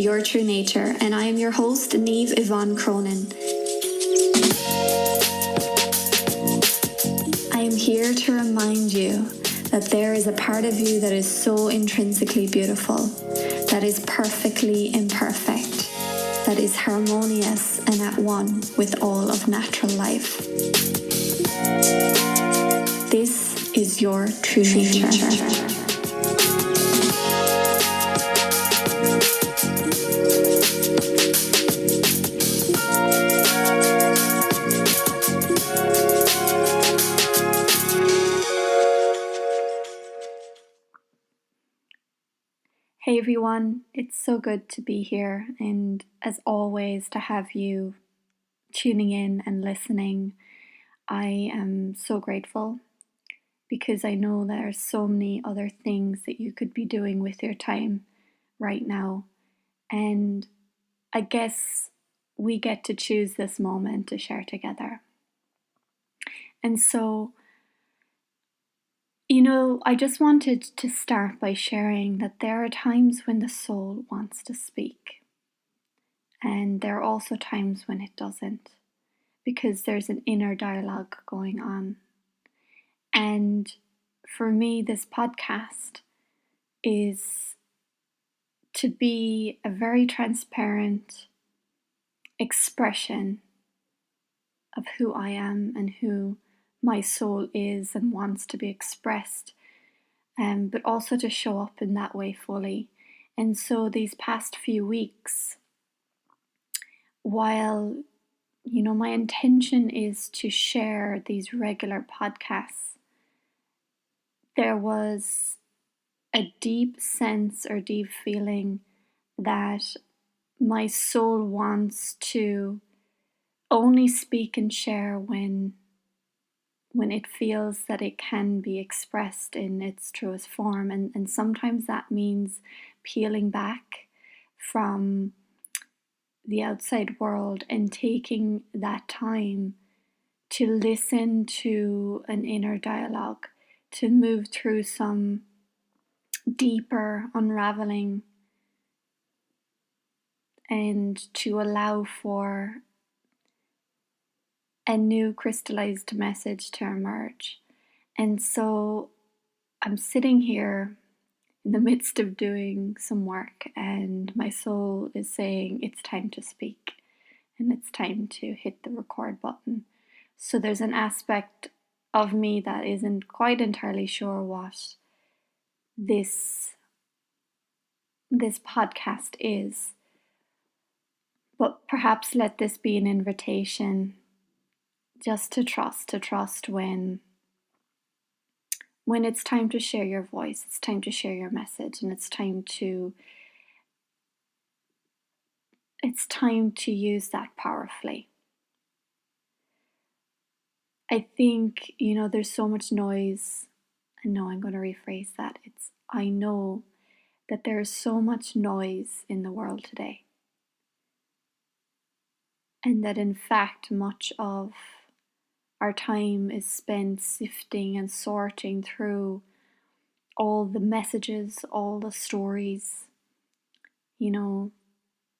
Your True Nature, and I am your host, Niamh Yvonne Cronin. I am here to remind you that there is a part of you that is so intrinsically beautiful, that is perfectly imperfect, that is harmonious and at one with all of natural life. This is your true nature. Hey everyone, it's so good to be here, and as always to have you tuning in and listening. I am so grateful because I know there are so many other things that you could be doing with your time right now, and I guess we get to choose this moment to share together. And so, I just wanted to start by sharing that there are times when the soul wants to speak. And there are also times when it doesn't, because there's an inner dialogue going on. And for me, this podcast is to be a very transparent expression of who I am and who my soul is and wants to be expressed, but also to show up in that way fully. And so these past few weeks, while my intention is to share these regular podcasts, there was a deep sense or deep feeling that my soul wants to only speak and share when it feels that it can be expressed in its truest form. And sometimes that means peeling back from the outside world and taking that time to listen to an inner dialogue, to move through some deeper unraveling, and to allow for a new crystallized message to emerge. And so I'm sitting here in the midst of doing some work, and my soul is saying it's time to speak and it's time to hit the record button. So there's an aspect of me that isn't quite entirely sure what this podcast is, but perhaps let this be an invitation just to trust when it's time to share your voice, it's time to share your message, and it's time to use that powerfully. I think, there's so much noise. I know I'm going to rephrase that. I know that there is so much noise in the world today. And that in fact, much of our time is spent sifting and sorting through all the messages, all the stories,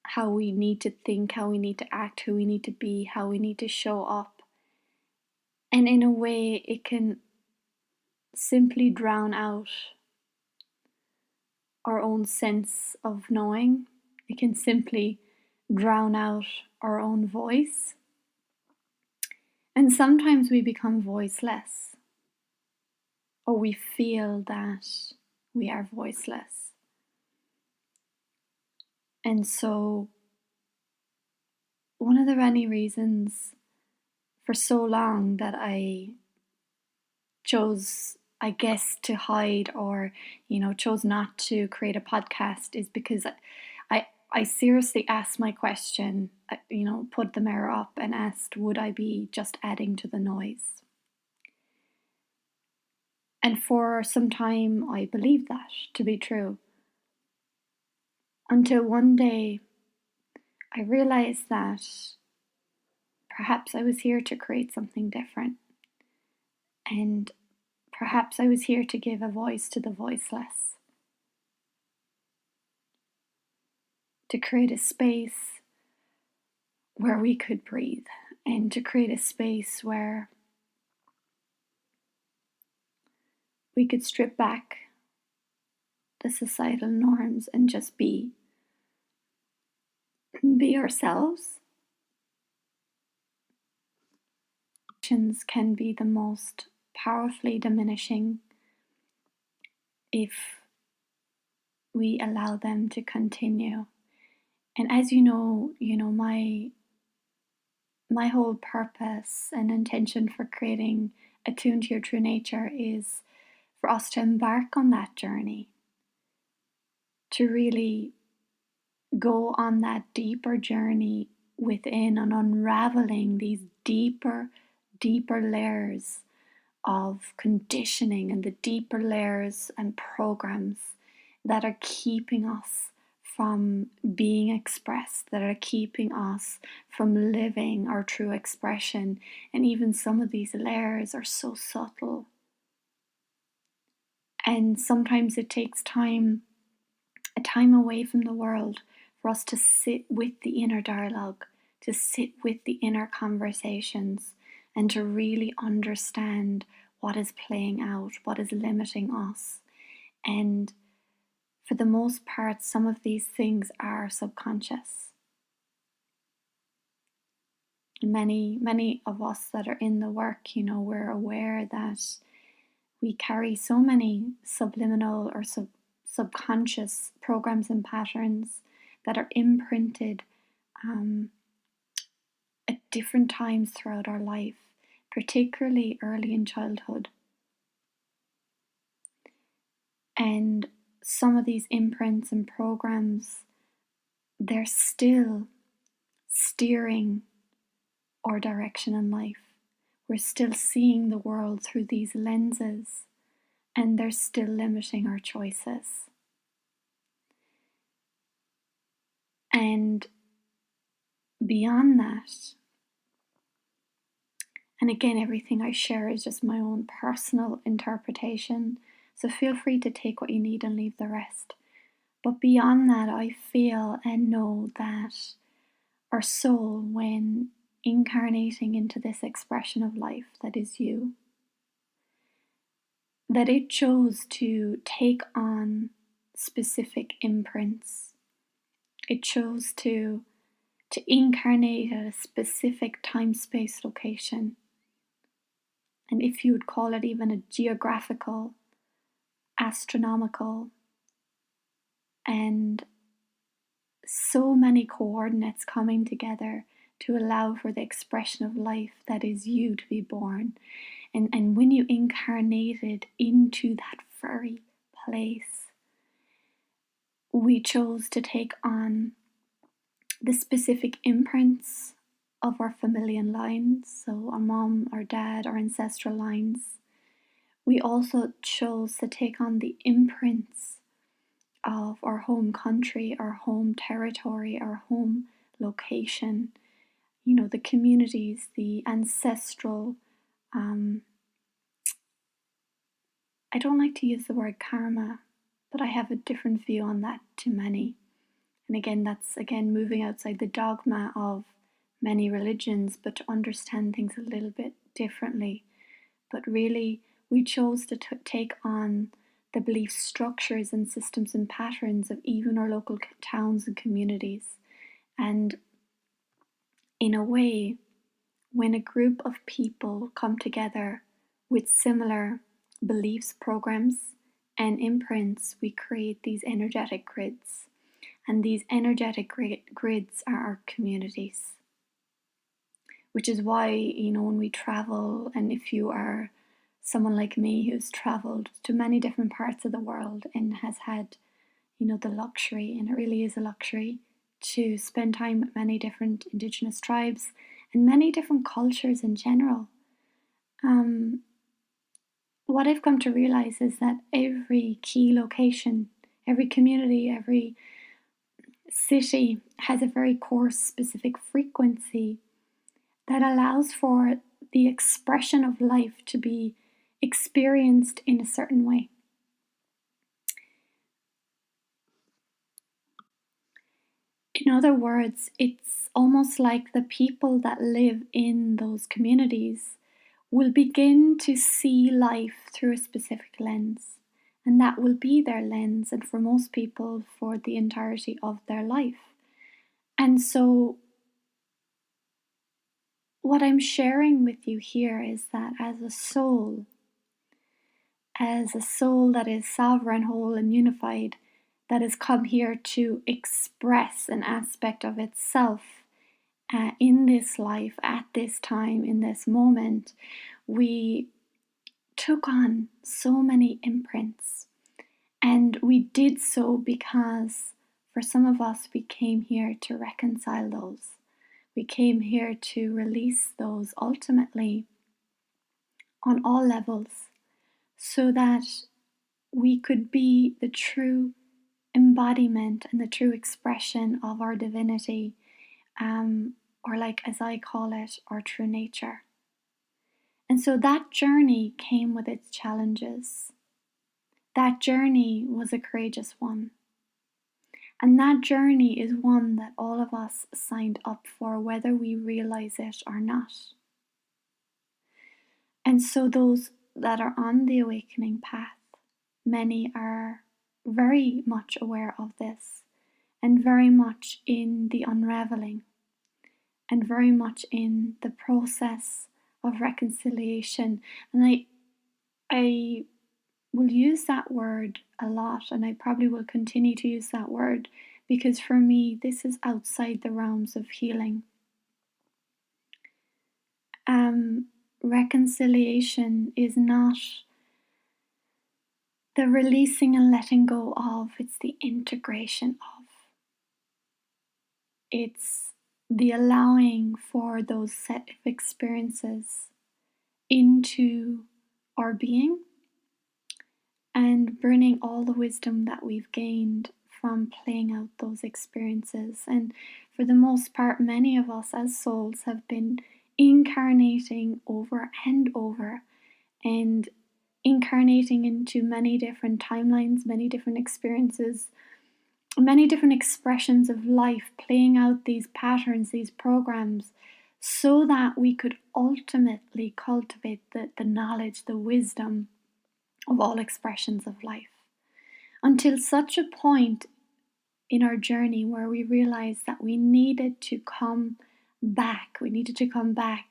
how we need to think, how we need to act, who we need to be, how we need to show up. And in a way, it can simply drown out our own sense of knowing. It can simply drown out our own voice. And sometimes we become voiceless, or we feel that we are voiceless. And so, one of the many reasons for so long that I chose, I guess, to hide or, chose not to create a podcast is because I seriously asked my question, put the mirror up and asked, would I be just adding to the noise? And for some time, I believed that to be true. Until one day, I realized that perhaps I was here to create something different. And perhaps I was here to give a voice to the voiceless. to create a space where we could breathe, and to create a space where we could strip back the societal norms and just be ourselves. Can be the most powerfully diminishing if we allow them to continue. And as you know, my whole purpose and intention for creating Attuned to Your True Nature is for us to embark on that journey, to really go on that deeper journey within and unraveling these deeper layers of conditioning and the deeper layers and programs that are keeping us from being expressed, that are keeping us from living our true expression. And even some of these layers are so subtle. And sometimes it takes time, a time away from the world, for us to sit with the inner dialogue, to sit with the inner conversations, and to really understand what is playing out, what is limiting us. And for the most part, some of these things are subconscious. Many of us that are in the work, we're aware that we carry so many subliminal or subconscious programs and patterns that are imprinted at different times throughout our life, particularly early in childhood. And some of these imprints and programs, they're still steering our direction in life. We're still seeing the world through these lenses, and they're still limiting our choices. And beyond that, and again, everything I share is just my own personal interpretation, so feel free to take what you need and leave the rest. But beyond that, I feel and know that our soul, when incarnating into this expression of life that is you, that it chose to take on specific imprints. It chose to incarnate at a specific time, space, location. And if you would call it even a geographical, astronomical, and so many coordinates coming together to allow for the expression of life that is you to be born. And when you incarnated into that very place, we chose to take on the specific imprints of our familial lines, so our mom, our dad, our ancestral lines. We also chose to take on the imprints of our home country, our home territory, our home location, the communities, the ancestral, I don't like to use the word karma, but I have a different view on that to many. And again, that's moving outside the dogma of many religions, but to understand things a little bit differently. But really, we chose to take on the belief structures and systems and patterns of even our local towns and communities. And in a way, when a group of people come together with similar beliefs, programs, and imprints, we create these energetic grids. And these energetic grids are our communities. Which is why, when we travel, and if you are someone like me who's traveled to many different parts of the world and has had, the luxury, and it really is a luxury, to spend time with many different indigenous tribes and many different cultures in general. What I've come to realize is that every key location, every community, every city has a very coarse specific frequency that allows for the expression of life to be experienced in a certain way. In other words, it's almost like the people that live in those communities will begin to see life through a specific lens. And that will be their lens, and for most people, for the entirety of their life. And so, what I'm sharing with you here is that as a soul that is sovereign, whole, and unified, that has come here to express an aspect of itself in this life, at this time, in this moment, we took on so many imprints. And we did so because for some of us, we came here to reconcile those. We came here to release those ultimately on all levels so that we could be the true embodiment and the true expression of our divinity, or like as I call it, our true nature. And so that journey came with its challenges. That journey was a courageous one. And that journey is one that all of us signed up for, whether we realize it or not. And so those that are on the awakening path, many are very much aware of this and very much in the unraveling and very much in the process of reconciliation. And I will use that word a lot, and I probably will continue to use that word because for me, this is outside the realms of healing. Reconciliation is not the releasing and letting go of, it's the integration of. It's the allowing for those set of experiences into our being and bringing all the wisdom that we've gained from playing out those experiences. And for the most part, many of us as souls have been incarnating over and over and incarnating into many different timelines, many different experiences, many different expressions of life, playing out these patterns, these programs, so that we could ultimately cultivate the knowledge, the wisdom of all expressions of life. Until such a point in our journey where we realized that we needed to come back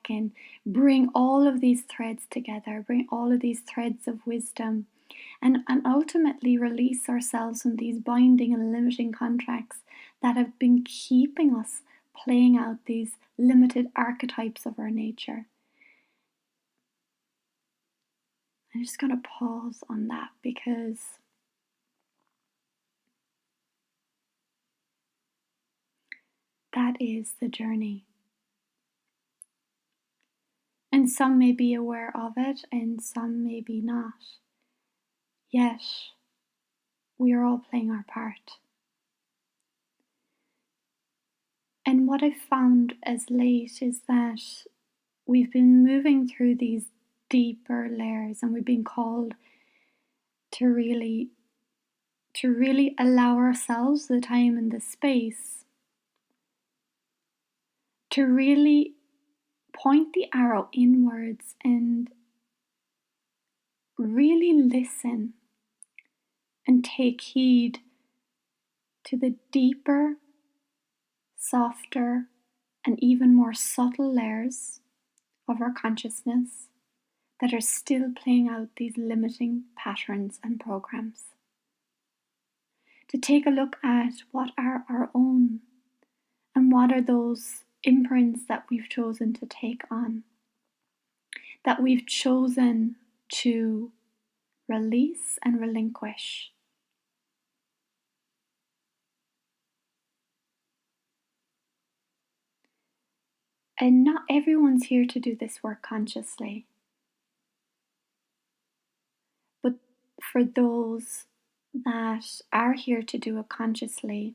and bring all of these threads together, bring all of these threads of wisdom, and ultimately release ourselves from these binding and limiting contracts that have been keeping us playing out these limited archetypes of our nature. I'm just going to pause on that because that is the journey. And some may be aware of it and some may be not. Yet, we are all playing our part. And what I've found as late is that we've been moving through these deeper layers and we've been called to really allow ourselves the time and the space to really point the arrow inwards and really listen and take heed to the deeper, softer, and even more subtle layers of our consciousness that are still playing out these limiting patterns and programs. To take a look at what are our own and what are those imprints that we've chosen to take on, that we've chosen to release and relinquish. And not everyone's here to do this work consciously. But for those that are here to do it consciously,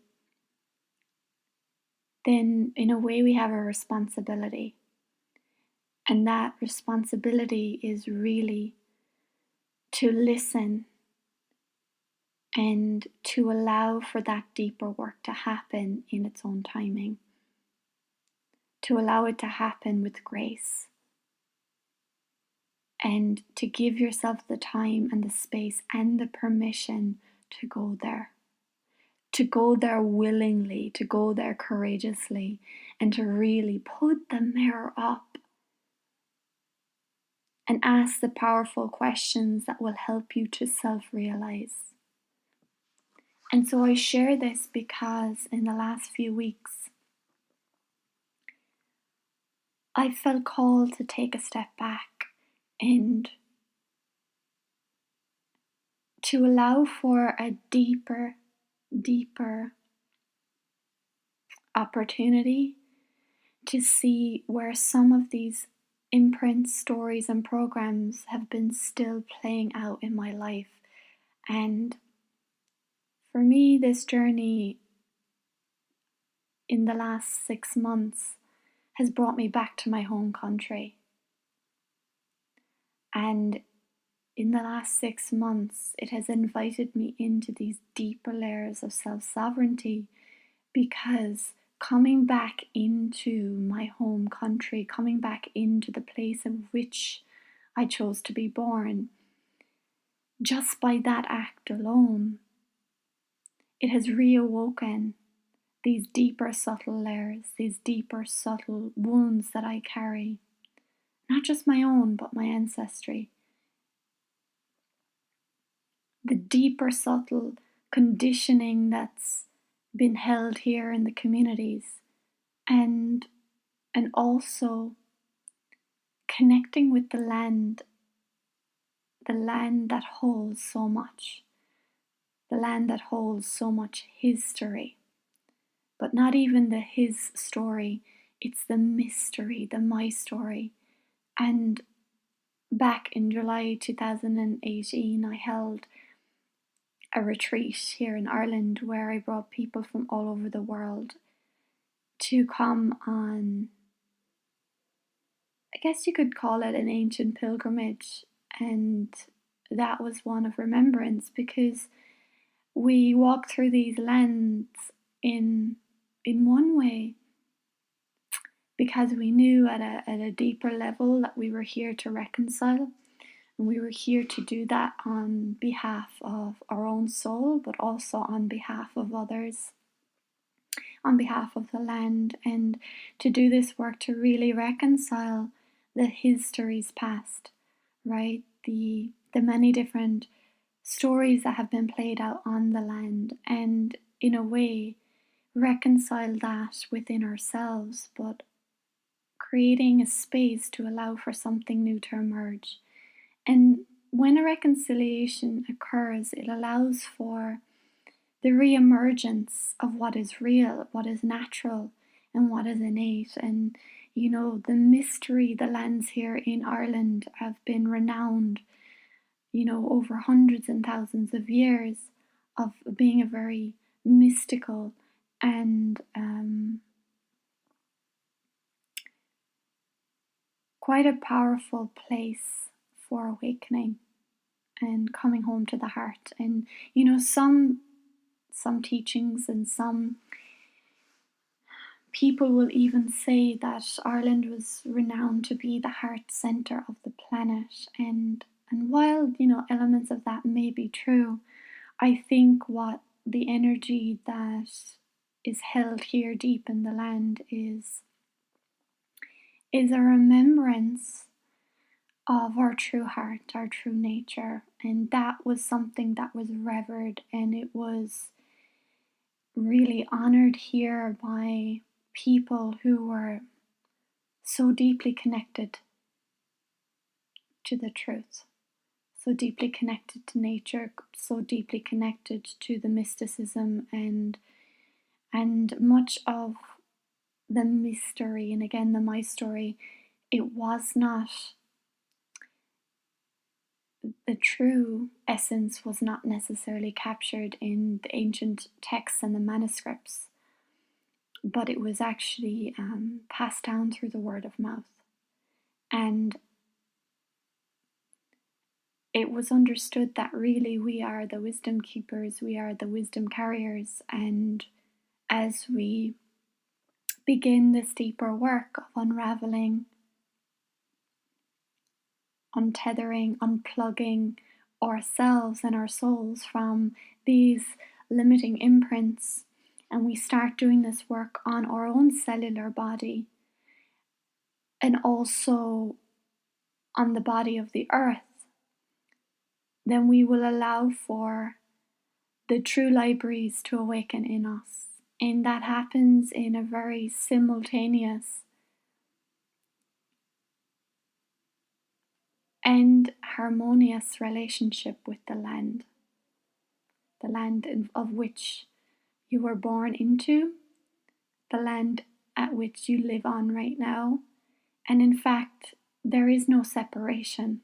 then in a way we have a responsibility. And that responsibility is really to listen and to allow for that deeper work to happen in its own timing, to allow it to happen with grace, and to give yourself the time and the space and the permission to go there. To go there willingly, to go there courageously, and to really put the mirror up and ask the powerful questions that will help you to self-realize. And so I share this because in the last few weeks, I felt called to take a step back and to allow for a deeper opportunity to see where some of these imprints, stories, and programs have been still playing out in my life. And for me, this journey in the last 6 months has brought me back to my home country. And in the last 6 months, it has invited me into these deeper layers of self-sovereignty, because coming back into my home country, coming back into the place in which I chose to be born, just by that act alone, it has reawoken these deeper subtle layers, these deeper subtle wounds that I carry, not just my own, but my ancestry. The deeper subtle conditioning that's been held here in the communities, and also connecting with the land that holds so much, the land that holds so much history, but not even the his story, it's the mystery, the my story. And back in July 2018, I held a retreat here in Ireland where I brought people from all over the world to come on, I guess you could call it an ancient pilgrimage. And that was one of remembrance, because we walked through these lands in one way because we knew at a deeper level that we were here to reconcile, and we were here to do that on behalf of our own soul, but also on behalf of others, on behalf of the land, and to do this work to really reconcile the histories past, right? The many different stories that have been played out on the land, and in a way reconcile that within ourselves, but creating a space to allow for something new to emerge. And when a reconciliation occurs, it allows for the re-emergence of what is real, what is natural, and what is innate. And you know, the mystery, the lands here in Ireland have been renowned, you know, over hundreds and thousands of years of being a very mystical and quite a powerful place for awakening and coming home to the heart. And you know, some teachings and some people will even say that Ireland was renowned to be the heart center of the planet. And while, you know, elements of that may be true, I think what the energy that is held here deep in the land is a remembrance of our true heart, our true nature. And that was something that was revered, and it was really honored here by people who were so deeply connected to the truth, so deeply connected to nature, so deeply connected to the mysticism and much of the mystery. And again, the my story, it was not, the true essence was not necessarily captured in the ancient texts and the manuscripts, but it was actually passed down through the word of mouth. And it was understood that really we are the wisdom keepers, we are the wisdom carriers, and as we begin this deeper work of unraveling, untethering, unplugging ourselves and our souls from these limiting imprints, and we start doing this work on our own cellular body and also on the body of the earth, then we will allow for the true libraries to awaken in us. And that happens in a very simultaneous and harmonious relationship with the land of which you were born into, the land at which you live on right now. And in fact, there is no separation.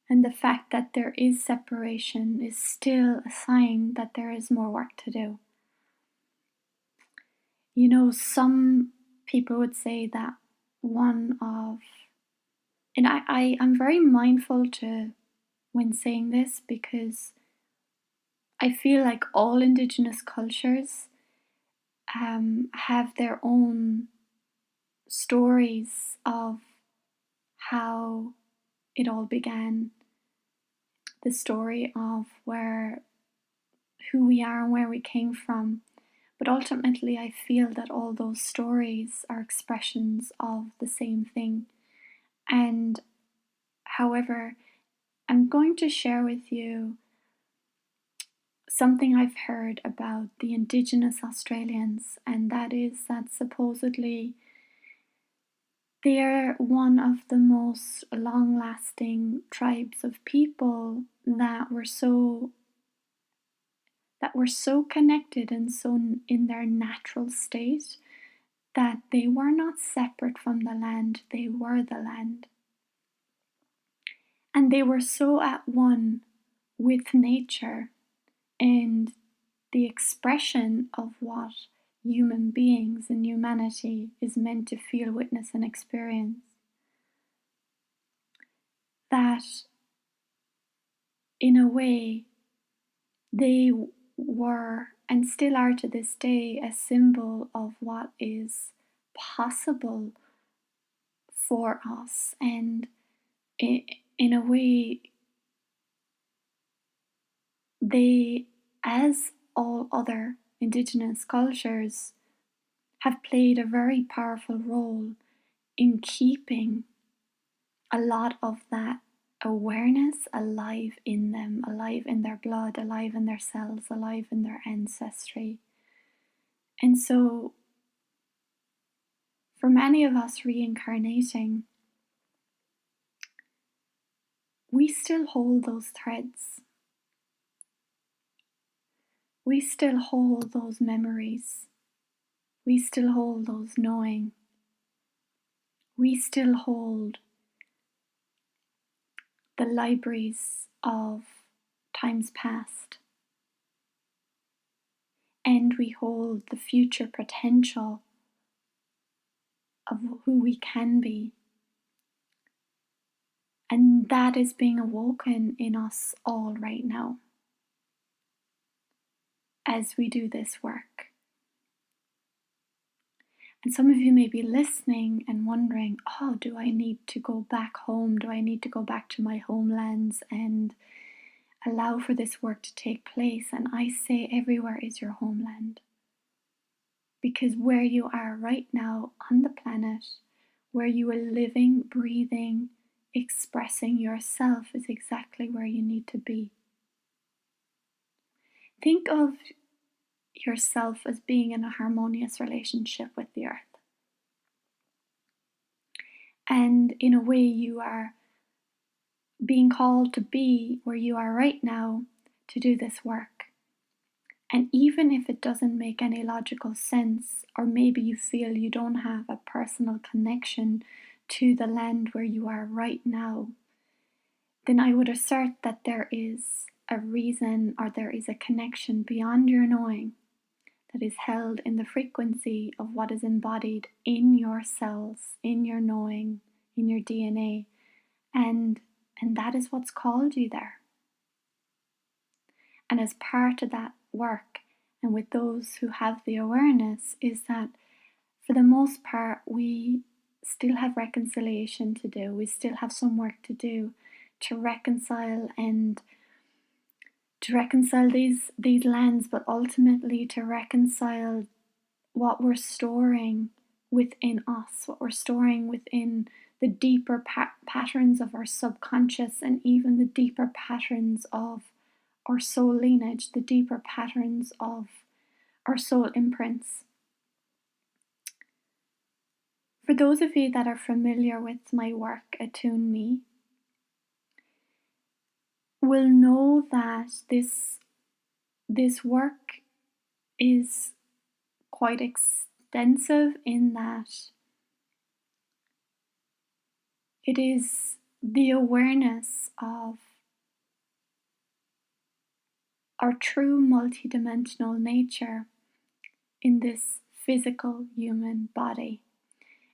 And the fact that there is separation is still a sign that there is more work to do. You know, some people would say that and I'm very mindful when saying this, because I feel like all Indigenous cultures have their own stories of how it all began, the story of who we are and where we came from. But ultimately, I feel that all those stories are expressions of the same thing. And however, I'm going to share with you something I've heard about the Indigenous Australians, and that is that supposedly they're one of the most long-lasting tribes of people that were so connected and so in their natural state that they were not separate from the land, they were the land. And they were so at one with nature and the expression of what human beings and humanity is meant to feel, witness, and experience, that in a way they were and still are to this day a symbol of what is possible for us. And in a way, they, as all other Indigenous cultures, have played a very powerful role in keeping a lot of that awareness alive in them, alive in their blood, alive in their cells, alive in their ancestry. And so, for many of us reincarnating, we still hold those threads. We still hold those memories. We still hold those knowing. We still hold the libraries of times past. And we hold the future potential of who we can be. And that is being awoken in us all right now as we do this work. And some of you may be listening and wondering, oh, do I need to go back home? Do I need to go back to my homelands and allow for this work to take place? And I say everywhere is your homeland. Because where you are right now on the planet, where you are living, breathing, expressing yourself, is exactly where you need to be. Think of yourself as being in a harmonious relationship with the earth. And in a way, you are being called to be where you are right now to do this work. And even if it doesn't make any logical sense, or maybe you feel you don't have a personal connection to the land where you are right now, then I would assert that there is a reason, or there is a connection beyond your knowing, that is held in the frequency of what is embodied in your cells, in your knowing, in your DNA. And And that is what's called you there. And as part of that work, and with those who have the awareness, is that for the most part, we still have reconciliation to do. We still have some work to do to reconcile these lands, but ultimately to reconcile what we're storing within us, what we're storing within the deeper patterns of our subconscious, and even the deeper patterns of our soul lineage, the deeper patterns of our soul imprints. For those of you that are familiar with my work, Attune Me, will know that this work is quite extensive in that it is the awareness of our true multidimensional nature in this physical human body,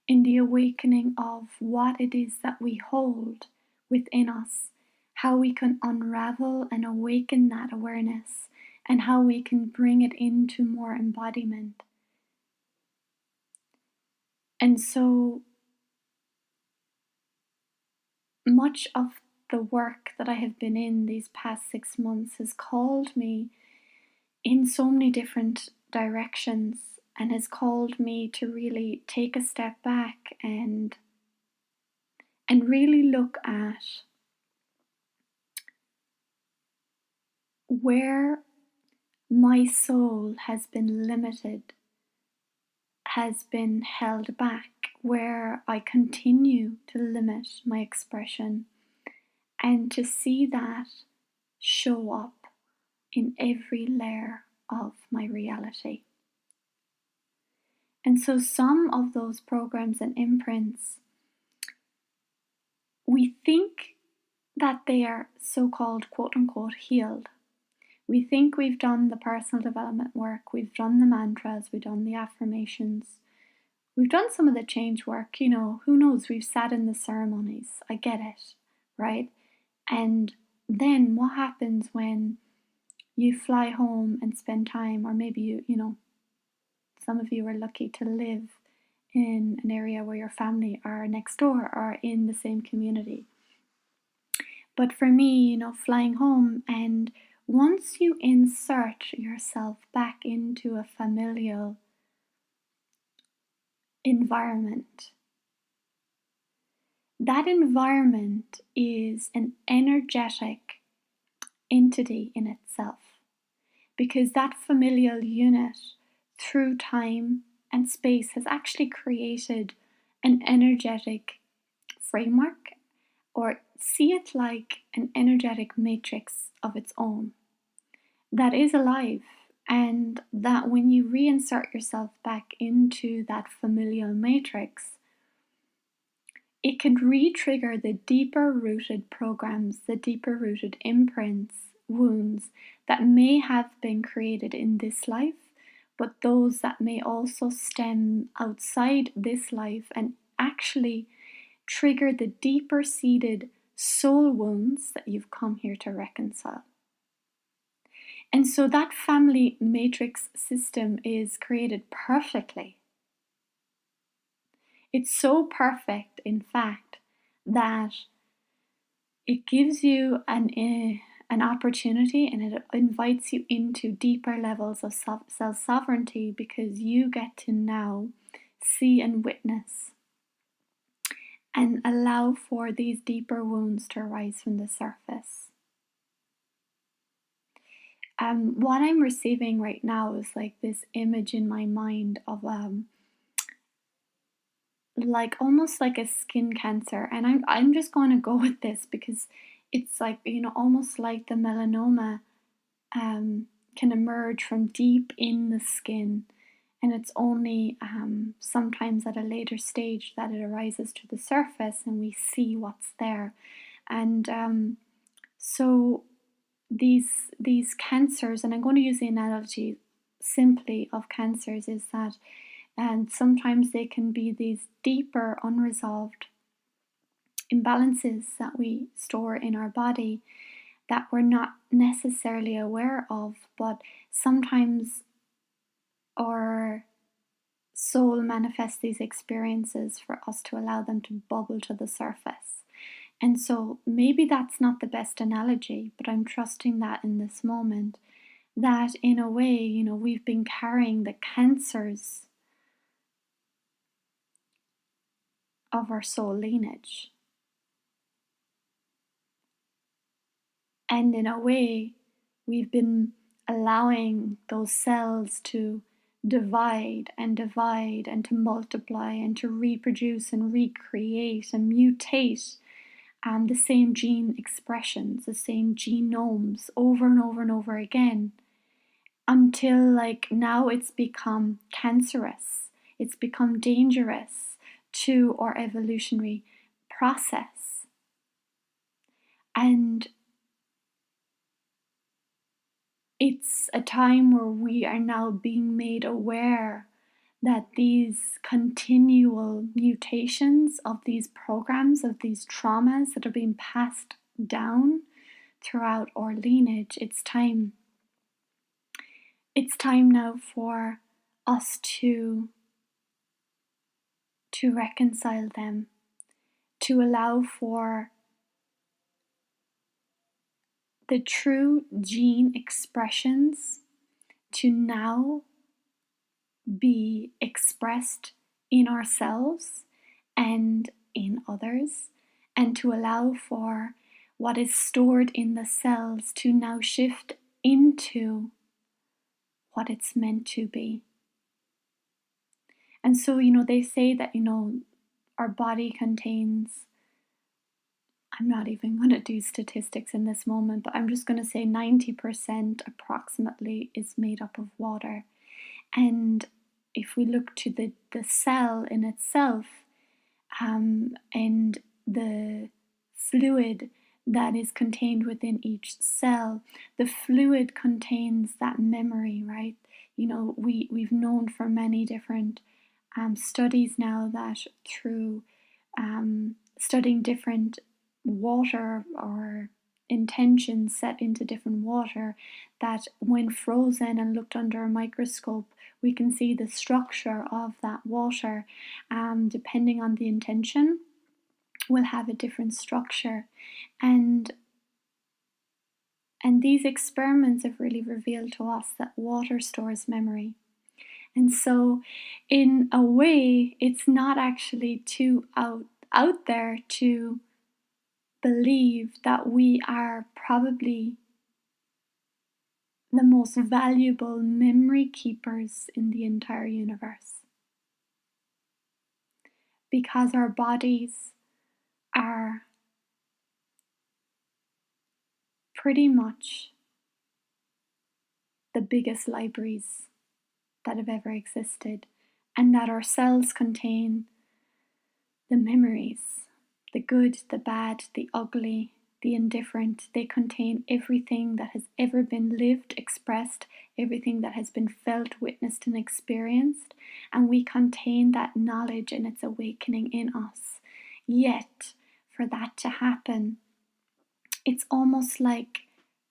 in the awakening of what it is that we hold within us, how we can unravel and awaken that awareness, and how we can bring it into more embodiment. And so much of the work that I have been in these past 6 months has called me in so many different directions, and has called me to really take a step back and really look at where my soul has been limited, has been held back, where I continue to limit my expression, and to see that show up in every layer of my reality. And so some of those programs and imprints, we think that they are so-called quote-unquote healed. We think we've done the personal development work, we've done the mantras, we've done the affirmations, we've done some of the change work, who knows, we've sat in the ceremonies, I get it, right? And then what happens when you fly home and spend time, or maybe you some of you are lucky to live in an area where your family are next door or in the same community. But for me, flying home, and once you insert yourself back into a familial environment, that environment is an energetic entity in itself, because that familial unit, through time and space, has actually created an energetic framework, or see it like an energetic matrix of its own that is alive, and that when you reinsert yourself back into that familial matrix, it can re-trigger the deeper rooted programs, the deeper rooted imprints, wounds that may have been created in this life, but those that may also stem outside this life and actually trigger the deeper seated soul wounds that you've come here to reconcile. And so that family matrix system is created perfectly. It's so perfect, in fact, that it gives you an opportunity, and it invites you into deeper levels of self-sovereignty, because you get to now see and witness and allow for these deeper wounds to arise from the surface. What I'm receiving right now is like this image in my mind of like almost like a skin cancer, and I'm just going to go with this because it's like, almost like the melanoma can emerge from deep in the skin, and it's only sometimes at a later stage that it arises to the surface and we see what's there. And so these cancers, and I'm going to use the analogy simply of cancers, is that, and sometimes they can be these deeper unresolved imbalances that we store in our body that we're not necessarily aware of, but sometimes our soul manifests these experiences for us to allow them to bubble to the surface. And so maybe that's not the best analogy, but I'm trusting that in this moment, that in a way, we've been carrying the cancers of our soul lineage. And in a way, we've been allowing those cells to divide and to multiply and to reproduce and recreate and mutate the same gene expressions, the same genomes over and over and over again, until now it's become cancerous, it's become dangerous to our evolutionary process. And it's a time where we are now being made aware that these continual mutations of these programs, of these traumas that are being passed down throughout our lineage, it's time now for us to reconcile them, to allow for the true gene expressions to now be expressed in ourselves and in others, and to allow for what is stored in the cells to now shift into what it's meant to be. And so, they say that, our body contains, I'm not even going to do statistics in this moment, but I'm just going to say 90% approximately is made up of water. And if we look to the cell in itself, and the fluid that is contained within each cell, the fluid contains that memory, right? We've known for many different studies now that through studying different water or intentions set into different water, that when frozen and looked under a microscope, we can see the structure of that water, depending on the intention, will have a different structure. And these experiments have really revealed to us that water stores memory. And so, in a way, it's not actually too out there to believe that we are probably the most valuable memory keepers in the entire universe. Because our bodies are pretty much the biggest libraries that have ever existed, and that our cells contain the memories, the good, the bad, the ugly, the indifferent. They contain everything that has ever been lived, expressed, everything that has been felt, witnessed, and experienced, and we contain that knowledge and its awakening in us. Yet, for that to happen, it's almost like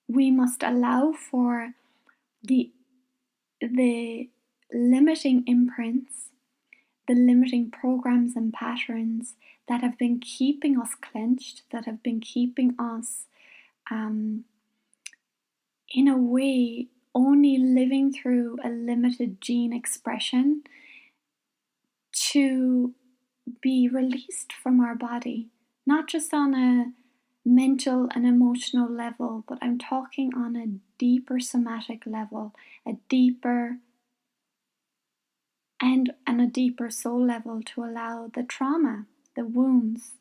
we must allow for the limiting imprints, the limiting programs and patterns that have been keeping us clenched, that have been keeping us in a way only living through a limited gene expression, to be released from our body, not just on a mental and emotional level, but I'm talking on a deeper somatic level, a deeper and a deeper soul level, to allow the trauma, the wounds,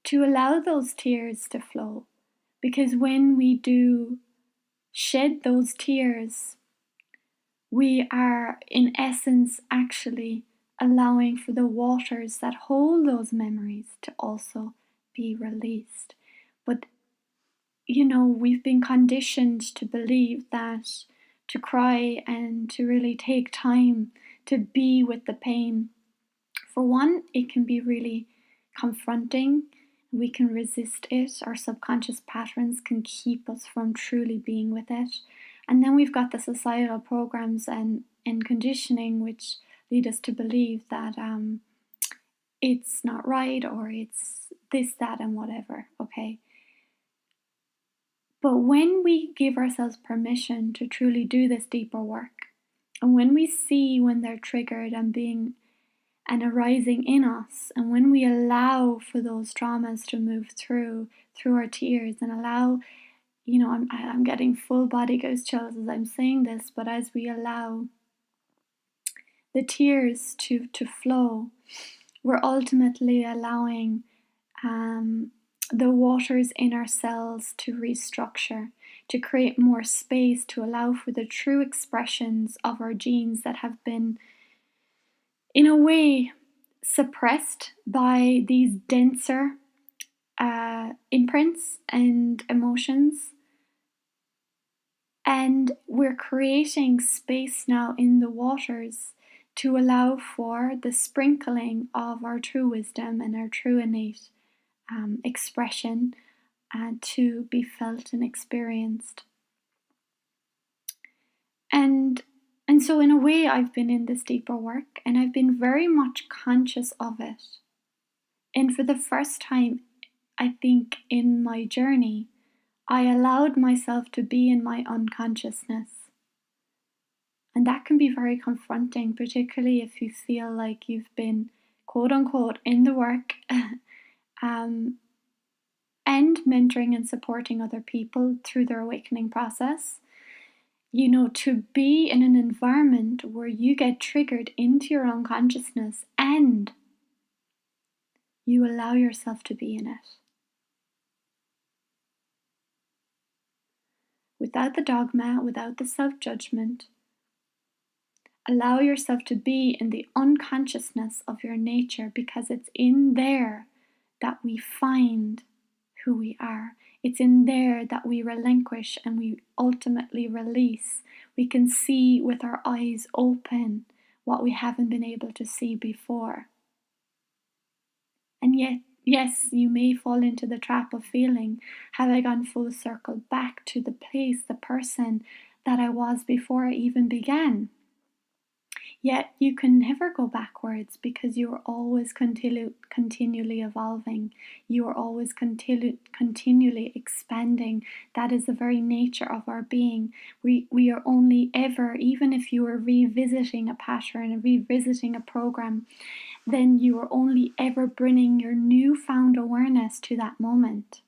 to allow those tears to flow. Because when we do shed those tears, we are in essence actually allowing for the waters that hold those memories to also be released. But we've been conditioned to believe that to cry and to really take time to be with the pain For one, it can be really confronting. We can resist it. Our subconscious patterns can keep us from truly being with it. And then we've got the societal programs and conditioning which lead us to believe that it's not right, or it's this, that, and whatever, okay? But when we give ourselves permission to truly do this deeper work, and when we see when they're triggered and arising in us, and when we allow for those traumas to move through our tears, and allow, I'm getting full body goose chills as I'm saying this, but as we allow the tears to flow, we're ultimately allowing the waters in our cells to restructure, to create more space, to allow for the true expressions of our genes that have been, in a way, suppressed by these denser imprints and emotions. And we're creating space now in the waters to allow for the sprinkling of our true wisdom and our true innate expression to be felt and experienced. And so in a way, I've been in this deeper work, and I've been very much conscious of it. And for the first time, I think, in my journey, I allowed myself to be in my unconsciousness. And that can be very confronting, particularly if you feel like you've been, quote unquote, in the work and mentoring and supporting other people through their awakening process. To be in an environment where you get triggered into your unconsciousness and you allow yourself to be in it. Without the dogma, without the self-judgment, allow yourself to be in the unconsciousness of your nature, because it's in there that we find who we are. It's in there that we relinquish and we ultimately release. We can see with our eyes open what we haven't been able to see before. And yet, yes, you may fall into the trap of feeling, have I gone full circle back to the place, the person that I was before I even began? Yet you can never go backwards, because you are always continually evolving. You are always continually expanding. That is the very nature of our being. We are only ever, even if you are revisiting a pattern and revisiting a program, then you are only ever bringing your newfound awareness to that moment.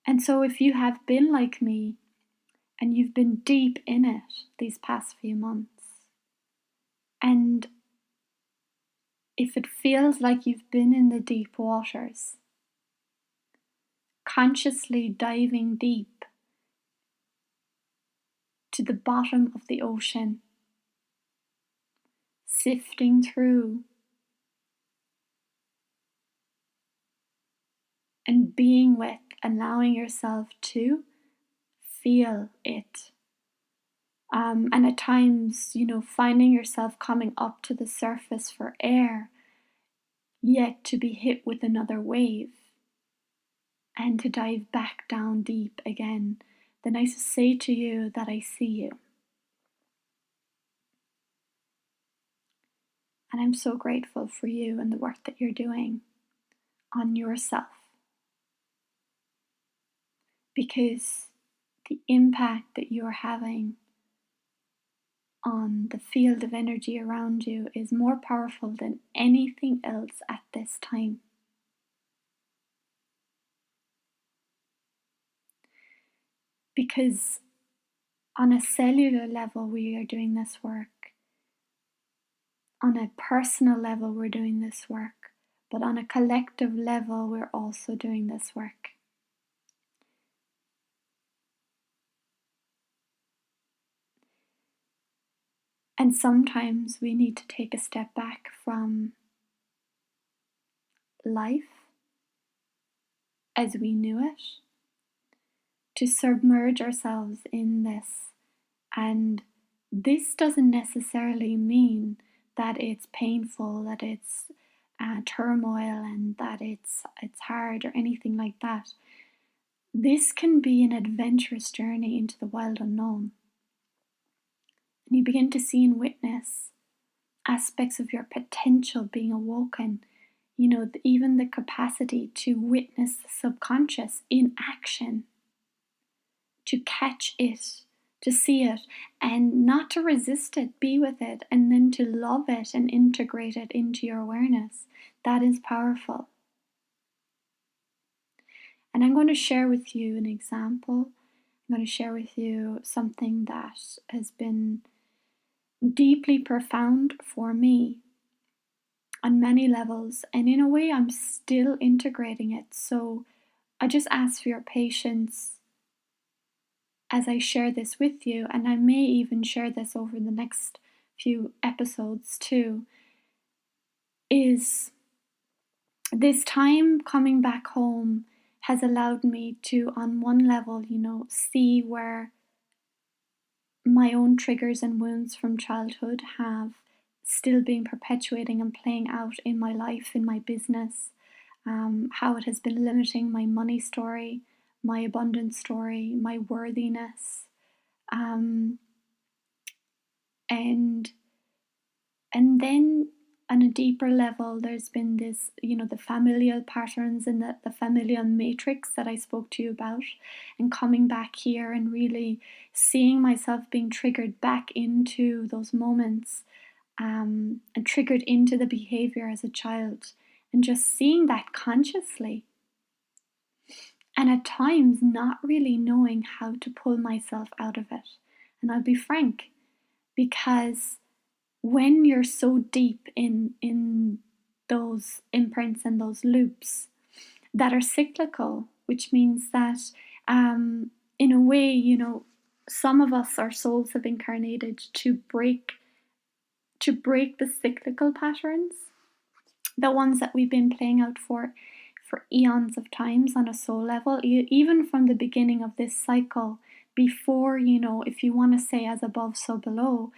And so if you have been like me, and you've been deep in it these past few months, and if it feels like you've been in the deep waters, consciously diving deep to the bottom of the ocean, sifting through and being with, allowing yourself to feel it. And at times, finding yourself coming up to the surface for air, yet to be hit with another wave, and to dive back down deep again, then I say to you that I see you. And I'm so grateful for you and the work that you're doing on yourself. Because the impact that you're having on the field of energy around you is more powerful than anything else at this time. Because on a cellular level, we are doing this work. On a personal level, we're doing this work. But on a collective level, we're also doing this work. And sometimes we need to take a step back from life as we knew it, to submerge ourselves in this. And this doesn't necessarily mean that it's painful, that it's turmoil, and that it's hard or anything like that. This can be an adventurous journey into the wild unknown. And you begin to see and witness aspects of your potential being awoken. Even the capacity to witness the subconscious in action, to catch it, to see it, and not to resist it, be with it, and then to love it and integrate it into your awareness. That is powerful. And I'm going to share with you an example. I'm going to share with you something that has been deeply profound for me on many levels, and in a way I'm still integrating it. So I just ask for your patience as I share this with you, and I may even share this over the next few episodes too. Is this time coming back home has allowed me to, on one level, see where my own triggers and wounds from childhood have still been perpetuating and playing out in my life, in my business, how it has been limiting my money story, my abundance story, my worthiness, and then on a deeper level, there's been this, the familial patterns and the familial matrix that I spoke to you about, and coming back here and really seeing myself being triggered back into those moments, and triggered into the behavior as a child, and just seeing that consciously. And at times not really knowing how to pull myself out of it. And I'll be frank, because when you're so deep in those imprints and those loops that are cyclical, which means that in a way, some of us, our souls have incarnated to break the cyclical patterns, the ones that we've been playing out for eons of times on a soul level, even from the beginning of this cycle, before, if you want to say as above, so below,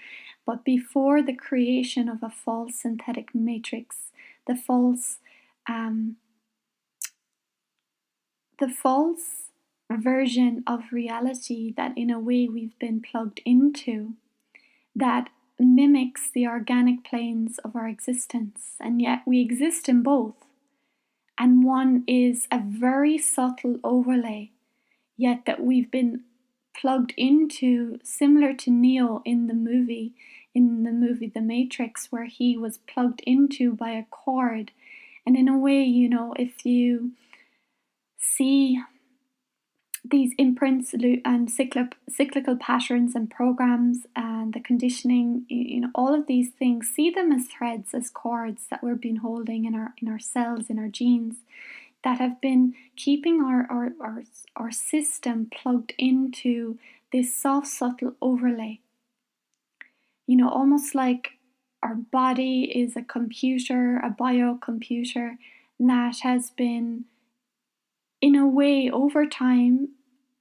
but before the creation of a false synthetic matrix, the false version of reality that in a way we've been plugged into, that mimics the organic planes of our existence, and yet we exist in both. And one is a very subtle overlay, yet that we've been plugged into, similar to Neo in the movie The Matrix, where he was plugged into by a cord. And in a way, if you see these imprints and cyclical patterns and programs and the conditioning, all of these things, see them as threads, as cords that we've been holding in our cells, in our genes, that have been keeping our system plugged into this soft, subtle overlay. Almost like our body is a computer, a biocomputer that has been, in a way, over time,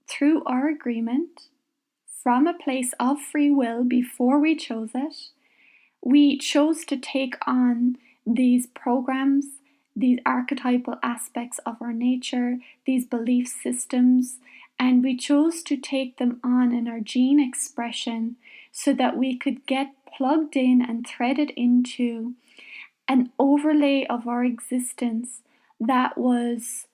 through our agreement, from a place of free will before we chose it, we chose to take on these programs, these archetypal aspects of our nature, these belief systems, and we chose to take them on in our gene expression so that we could get plugged in and threaded into an overlay of our existence that was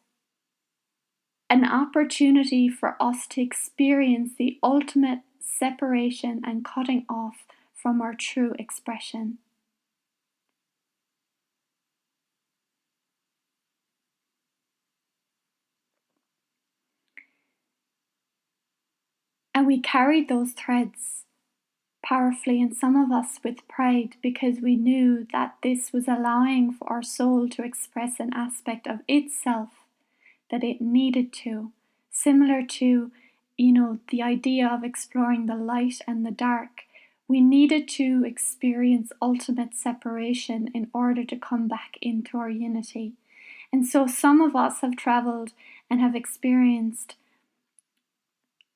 an opportunity for us to experience the ultimate separation and cutting off from our true expression. And we carried those threads powerfully, and some of us with pride, because we knew that this was allowing for our soul to express an aspect of itself that it needed to, similar to, the idea of exploring the light and the dark. We needed to experience ultimate separation in order to come back into our unity. And so some of us have traveled and have experienced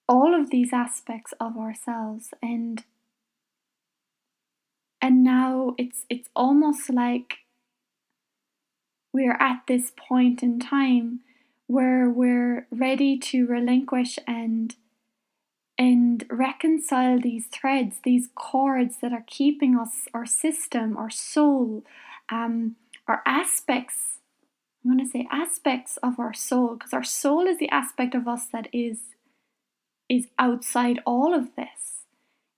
all of these aspects of ourselves, and now it's almost like we're at this point in time where we're ready to relinquish and reconcile these threads, these cords that are keeping us, our system, our soul, our aspects. I want to say aspects of our soul, because our soul is the aspect of us that is outside all of this.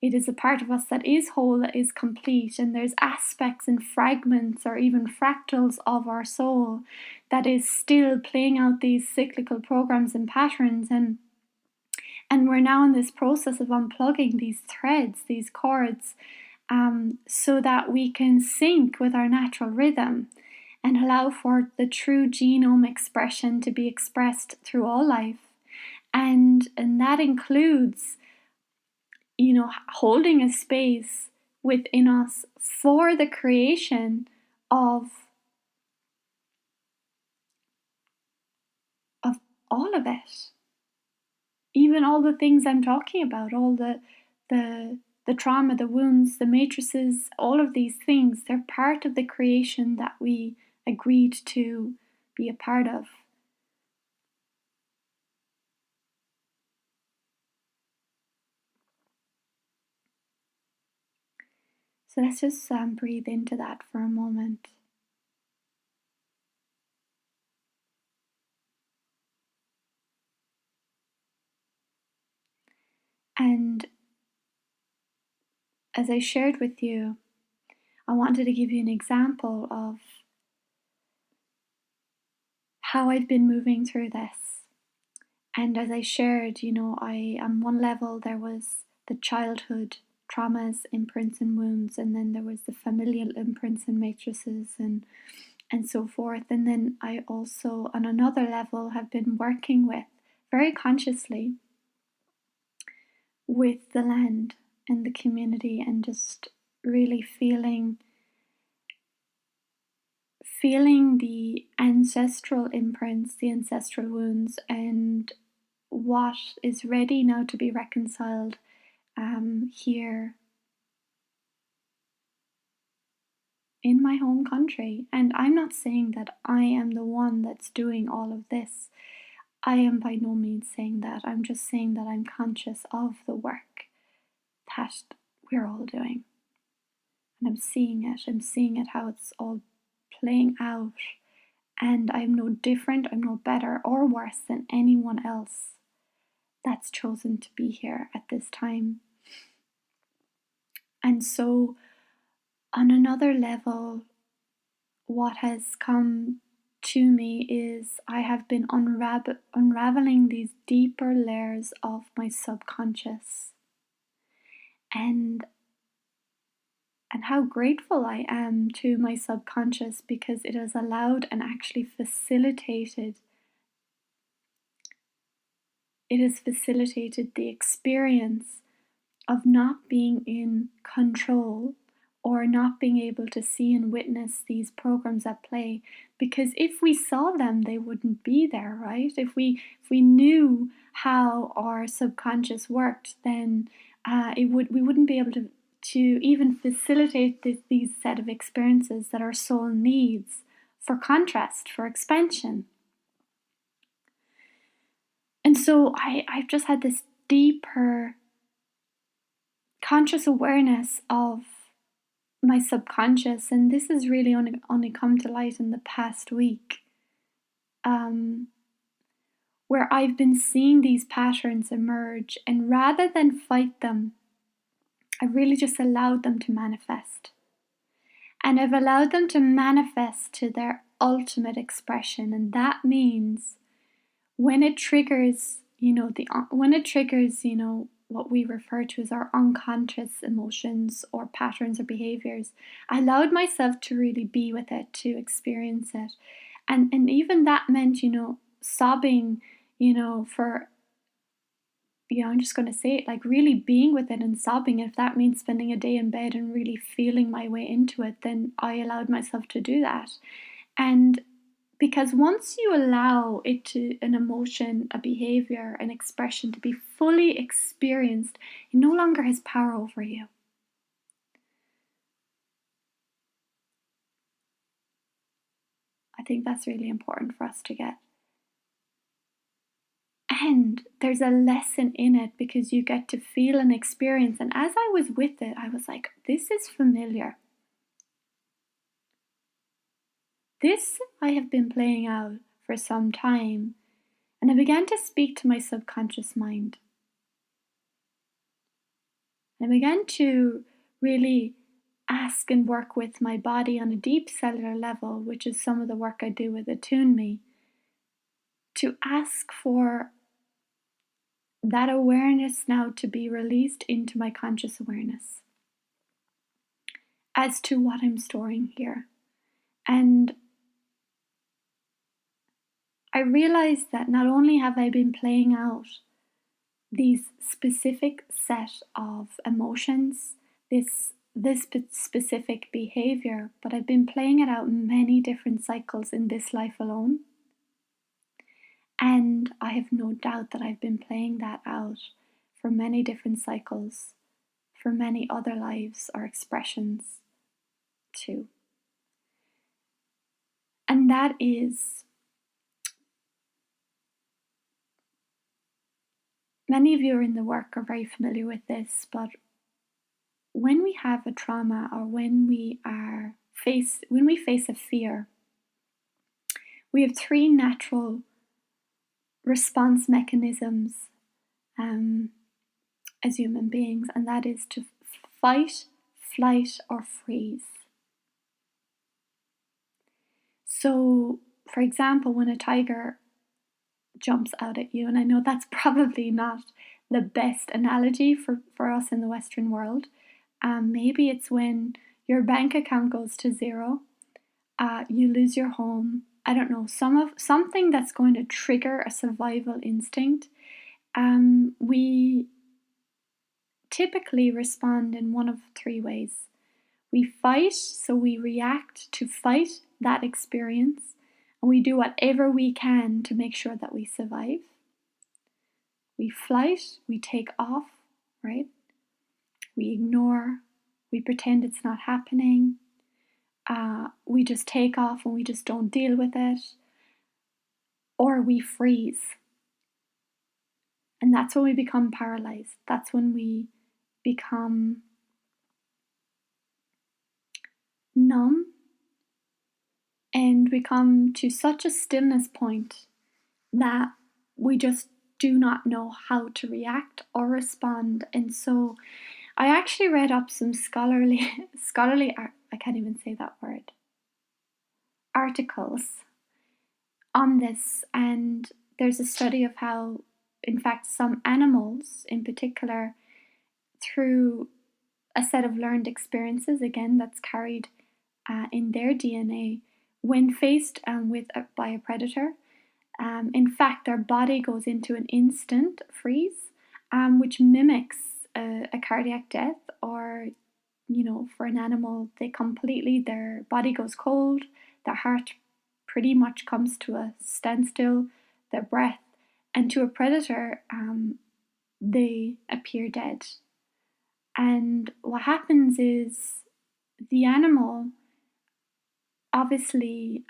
It is a part of us that is whole, that is complete, and there's aspects and fragments or even fractals of our soul that is still playing out these cyclical programs and patterns, and we're now in this process of unplugging these threads, these cords, so that we can sync with our natural rhythm and allow for the true genome expression to be expressed through all life. And that includes, holding a space within us for the creation of all of it. Even all the things I'm talking about, all the trauma, the wounds, the matrices, all of these things, they're part of the creation that we agreed to be a part of. So let's just breathe into that for a moment. And as I shared with you, I wanted to give you an example of how I've been moving through this. And as I shared, on one level there was the childhood traumas, imprints and wounds, and then there was the familial imprints and matrices and so forth. And then I also, on another level, have been working with, very consciously, with the land and the community, and just really feeling the ancestral imprints, the ancestral wounds, and what is ready now to be reconciled here in my home country. And I'm not saying that I am the one that's doing all of this. I am by no means saying that. I'm just saying that I'm conscious of the work that we're all doing. And I'm seeing it. I'm seeing it, how it's all playing out. And I'm no different, I'm no better or worse than anyone else that's chosen to be here at this time. And so, on another level, what has come to me is I have been unraveling these deeper layers of my subconscious, and how grateful I am to my subconscious, because it has allowed and actually facilitated the experience of not being in control, or not being able to see and witness these programs at play. Because if we saw them, they wouldn't be there, right? If we knew how our subconscious worked, then we wouldn't be able to even facilitate these set of experiences that our soul needs for contrast, for expansion. And so I've just had this deeper conscious awareness of my subconscious, and this has really only come to light in the past week, where I've been seeing these patterns emerge, and rather than fight them, I've really just allowed them to manifest. And I've allowed them to manifest to their ultimate expression, and that means when it triggers, what we refer to as our unconscious emotions or patterns or behaviors, I allowed myself to really be with it, to experience it. And even that meant, sobbing, for, I'm just going to say it, like really being with it and sobbing. If that means spending a day in bed and really feeling my way into it, then I allowed myself to do that. And Because once you allow an emotion, a behavior, an expression to be fully experienced, it no longer has power over you. I think that's really important for us to get. And there's a lesson in it because you get to feel and experience. And as I was with it, I was like, this is familiar. This I have been playing out for some time. And I began to speak to my subconscious mind. And I began to really ask and work with my body on a deep cellular level, which is some of the work I do with Attune Me, to ask for that awareness now to be released into my conscious awareness as to what I'm storing here. And I realized that not only have I been playing out these specific set of emotions, this specific behavior, but I've been playing it out in many different cycles in this life alone. And I have no doubt that I've been playing that out for many different cycles, for many other lives or expressions too. And that is, many of you are in the work are very familiar with this, but when we have a trauma or when we face a fear, we have three natural response mechanisms as human beings, and that is to fight, flight, or freeze. So, for example, when a tiger jumps out at you, and I know that's probably not the best analogy for us in the Western world, maybe it's when your bank account goes to zero, you lose your home, I don't know, something that's going to trigger a survival instinct. We typically respond in one of three ways. We fight, so we react to fight that experience, and we do whatever we can to make sure that we survive. We flight, we take off, right? We ignore, we pretend it's not happening. We just take off and we just don't deal with it. Or we freeze. And that's when we become paralyzed. That's when we become numb, and we come to such a stillness point that we just do not know how to react or respond. And so I actually read up some scholarly I can't even say that word, articles on this, and there's a study of how, in fact, some animals in particular, through a set of learned experiences, again, that's carried in their DNA, when faced by a predator, in fact, their body goes into an instant freeze, which mimics a cardiac death, or, for an animal, their body goes cold, their heart pretty much comes to a standstill, their breath, and to a predator, they appear dead. And what happens is the animal obviously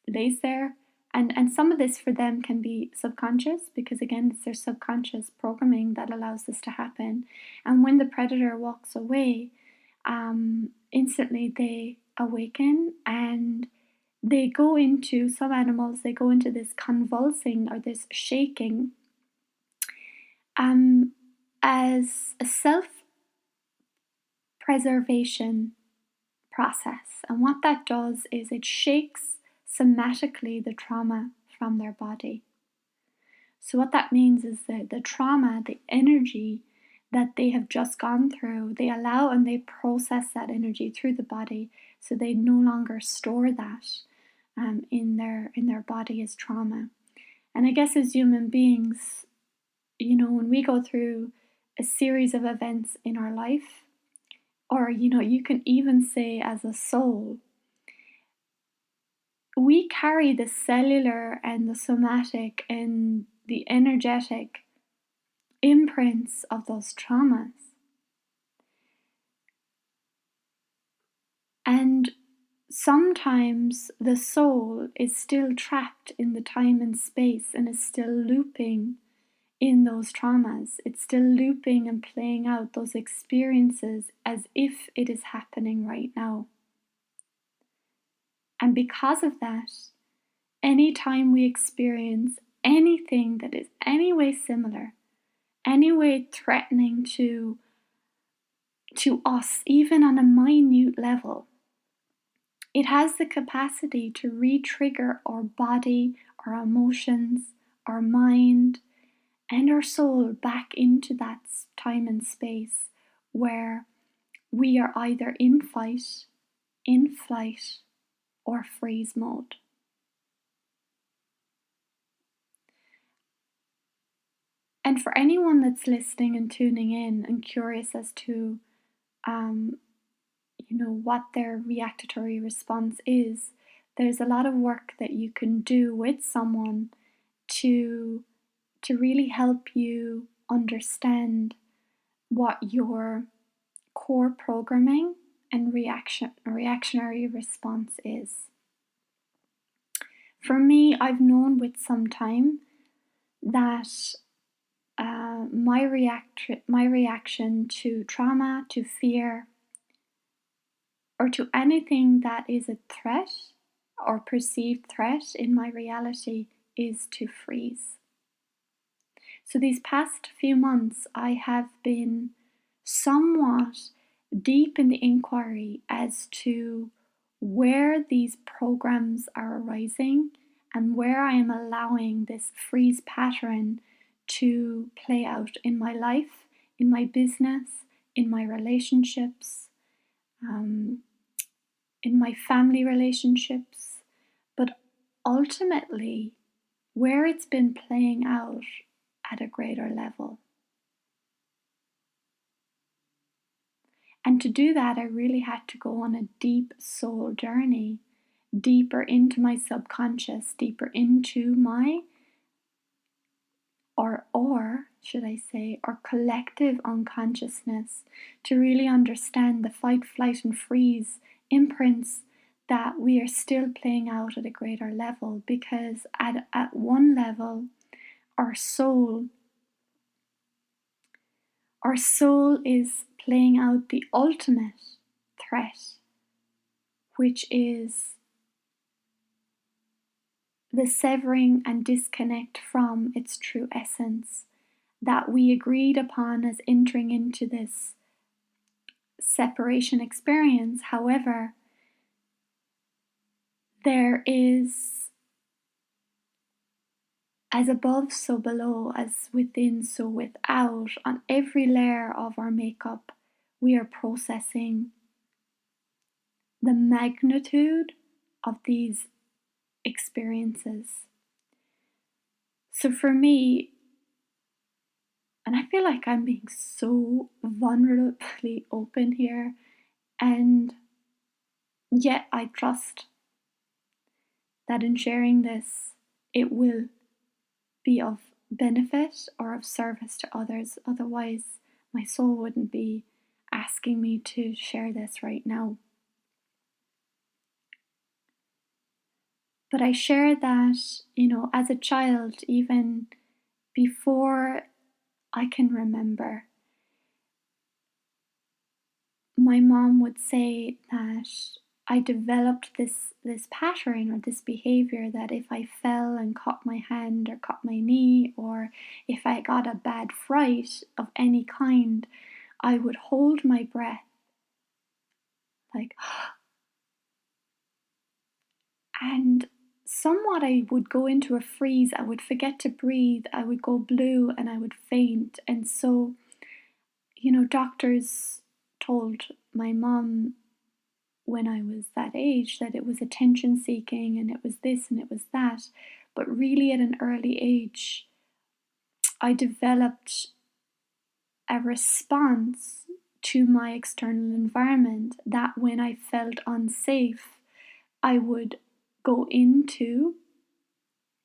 lays there, and some of this for them can be subconscious, because again, it's their subconscious programming that allows this to happen. And when the predator walks away, instantly they awaken, and some animals, they go into this convulsing or this shaking as a self-preservation process. And what that does is it shakes somatically the trauma from their body. So what that means is that the trauma, the energy that they have just gone through, they allow and they process that energy through the body, so they no longer store that in their body as trauma. And I guess as human beings, when we go through a series of events in our life, or you can even say as a soul, we carry the cellular and the somatic and the energetic imprints of those traumas. And sometimes the soul is still trapped in the time and space and is still looping in those traumas. It's still looping and playing out those experiences as if it is happening right now. And because of that, anytime we experience anything that is any way similar, any way threatening to us, even on a minute level, it has the capacity to re-trigger our body, our emotions, our mind, and our soul back into that time and space where we are either in fight, in flight, or freeze mode. And for anyone that's listening and tuning in and curious as to what their reactory response is, there's a lot of work that you can do with someone to really help you understand what your core programming and reactionary response is. For me, I've known with some time that my reaction to trauma, to fear, or to anything that is a threat or perceived threat in my reality is to freeze. So these past few months, I have been somewhat deep in the inquiry as to where these programs are arising and where I am allowing this freeze pattern to play out in my life, in my business, in my relationships, in my family relationships, but ultimately where it's been playing out at a greater level. And to do that, I really had to go on a deep soul journey, deeper into my subconscious, deeper into my, or should I say, our collective unconsciousness, to really understand the fight, flight, and freeze imprints that we are still playing out at a greater level. Because at one level, our soul is playing out the ultimate threat, which is the severing and disconnect from its true essence that we agreed upon as entering into this separation experience. However, there is as above, so below, as within, so without. On every layer of our makeup, we are processing the magnitude of these experiences. So for me, and I feel like I'm being so vulnerably open here, and yet I trust that in sharing this, it will be of benefit or of service to others. Otherwise, my soul wouldn't be asking me to share this right now. But I share that, as a child, even before I can remember, my mom would say that I developed this pattern or this behavior that if I fell and caught my hand or caught my knee, or if I got a bad fright of any kind, I would hold my breath like, and somewhat I would go into a freeze. I would forget to breathe. I would go blue and I would faint. And so, doctors told my mom when I was that age that it was attention seeking and it was this and it was that. But really, at an early age, I developed a response to my external environment that when I felt unsafe, I would go into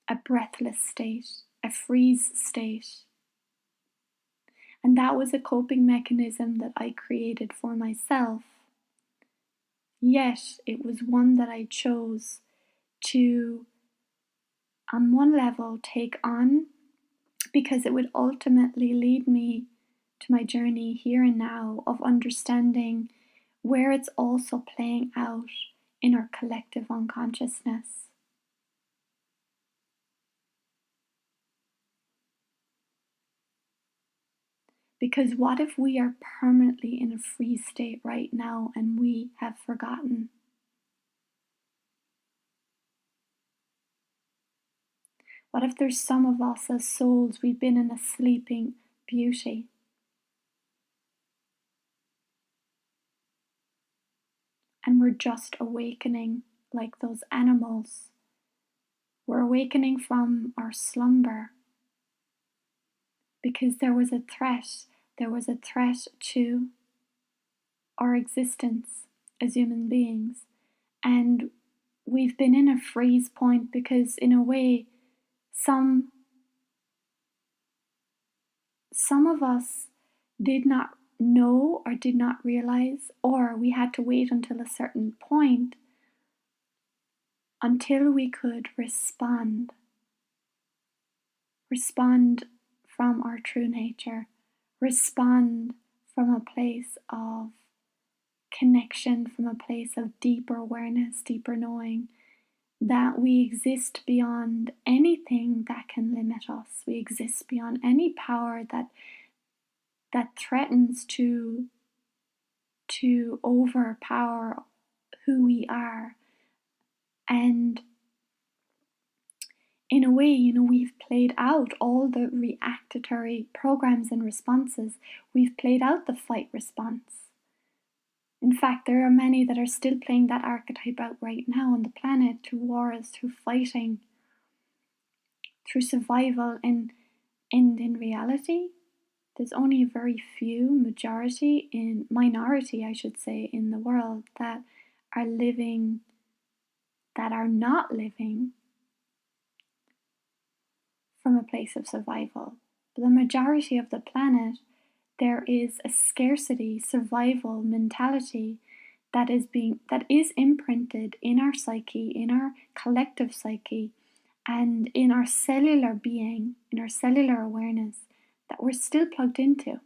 a breathless state, a freeze state. And that was a coping mechanism that I created for myself. Yet it was one that I chose to, on one level, take on because it would ultimately lead me to my journey here and now of understanding where it's also playing out in our collective unconsciousness. Because what if we are permanently in a freeze state right now and we have forgotten? What if there's some of us as souls, we've been in a sleeping beauty? And we're just awakening like those animals. We're awakening from our slumber because there was a threat. There was a threat to our existence as human beings. And we've been in a freeze point because, in a way, some of us did not know or did not realize, or we had to wait until a certain point until we could respond from our true nature, respond from a place of connection, from a place of deeper awareness, deeper knowing that we exist beyond anything that can limit us. We exist beyond any power that threatens to overpower who we are. And in a way, we've played out all the reactatory programs and responses. We've played out the fight response. In fact, there are many that are still playing that archetype out right now on the planet through wars, through fighting, through survival. And in reality, there's only a very few minority, I should say, in the world that are not living from a place of survival. But the majority of the planet, there is a scarcity survival mentality that is imprinted in our psyche, in our collective psyche, and in our cellular being, in our cellular awareness, that we're still plugged into.